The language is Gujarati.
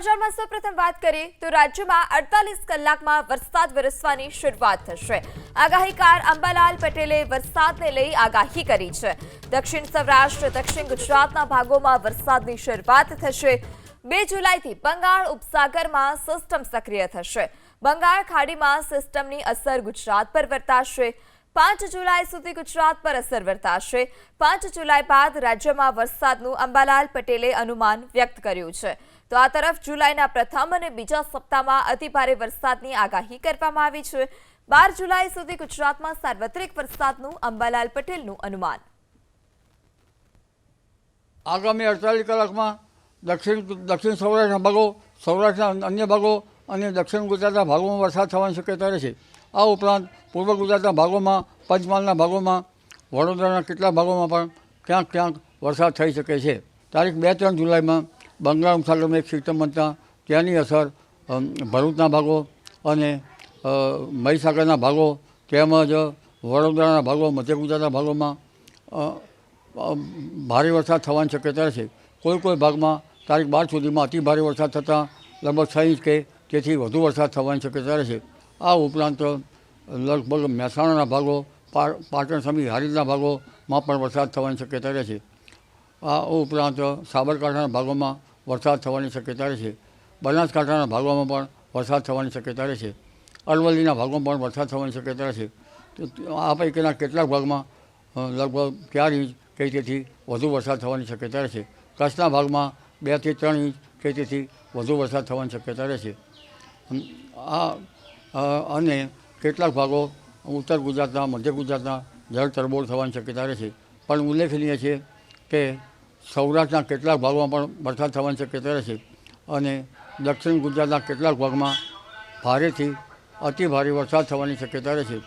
સમાચારમાં સૌપ્રથમ વાત કરીએ તો રાજ્યમાં 48 કલાકમાં વરસાદ વરસવાની શરૂઆત થશે। આગાહીકાર અંબાલાલ પટેલે વરસાદને લઈ આગાહી કરી છે। દક્ષિણ સૌરાષ્ટ્ર દક્ષિણ ગુજરાતના ભાગોમાં વરસાદની શરૂઆત થશે। 2 જુલાઈથી બંગાળ ઉપસાગરમાં સિસ્ટમ સક્રિય થશે। બંગાળ ખાડીમાં સિસ્ટમની અસર ગુજરાત પર વર્તાશે। 5 જુલાઈ સુધી ગુજરાત પર અસર વર્તાશે। 5 જુલાઈ બાદ રાજ્યમાં વરસાદનું અંબાલાલ પટેલે અનુમાન વ્યક્ત કર્યું છે। તો આ તરફ જુલાઈના પ્રથમ અને બીજા સપ્તાહમાં અતિભારે વરસાદની આગાહી કરવામાં આવી છે। 12 જુલાઈ સુધી ગુજરાતમાં સાર્વત્રિક વરસાદનું અંબાલાલ પટેલનું અનુમાન। આગામી 48 કલાકમાં દક્ષિણ સૌરાષ્ટ્રના ભાગો, સૌરાષ્ટ્રના અન્ય ભાગો અને દક્ષિણ ગુજરાતના ભાગોમાં વરસાદ થવાની શક્યતા રહેશે। આ ઉપરાંત પૂર્વ ગુજરાતના ભાગોમાં, પંચમહાલના ભાગોમાં, વડોદરાના કેટલાક ભાગોમાં પણ ક્યાંક ક્યાંક વરસાદ થઈ શકે છે। તારીખ 2-3 જુલાઈમાં બંગાળ ઉપસાગરમાં એક સિસ્ટમ બનતા ત્યાંની અસર ભરૂચના ભાગો અને મહીસાગરના ભાગો તેમજ વડોદરાના ભાગો, મધ્ય ગુજરાતના ભાગોમાં ભારે વરસાદ થવાની શક્યતા રહેશે। કોઈ ભાગમાં તારીખ 12 સુધીમાં અતિ ભારે વરસાદ થતાં લગભગ 6 ઇંચ કે તેથી વધુ વરસાદ થવાની શક્યતા રહેશે। આ ઉપરાંત લગભગ મહેસાણાના ભાગો, પાટણ સમી હારીજના ભાગોમાં પણ વરસાદ થવાની શક્યતા રહેશે। આ ઉપરાંત સાબરકાંઠાના ભાગોમાં વરસાદ થવાની શક્યતા રહેશે। બનાસકાંઠાના ભાગોમાં પણ વરસાદ થવાની શક્યતા રહેશે। અરવલ્લીના ભાગોમાં પણ વરસાદ થવાની શક્યતા રહેશે। આ પૈકીના કેટલાક ભાગમાં લગભગ 4 ઇંચ કે તેથી વધુ વરસાદ થવાની શક્યતા રહેશે। કચ્છના ભાગમાં 2 થી 3 ઇંચ કે તેથી વધુ વરસાદ થવાની શક્યતા રહેશે। અને કેટલાક ભાગો ઉત્તર ગુજરાતના, મધ્ય ગુજરાતના જળ તરબોળ થવાની શક્યતા રહેશે। પણ ઉલ્લેખનીય છે કે સૌરાષ્ટ્રના કેટલાક ભાગોમાં પણ વરસાદ થવાની શક્યતા રહેશે અને દક્ષિણ ગુજરાતના કેટલાક ભાગમાં ભારેથી અતિ ભારે વરસાદ થવાની શક્યતા રહેશે।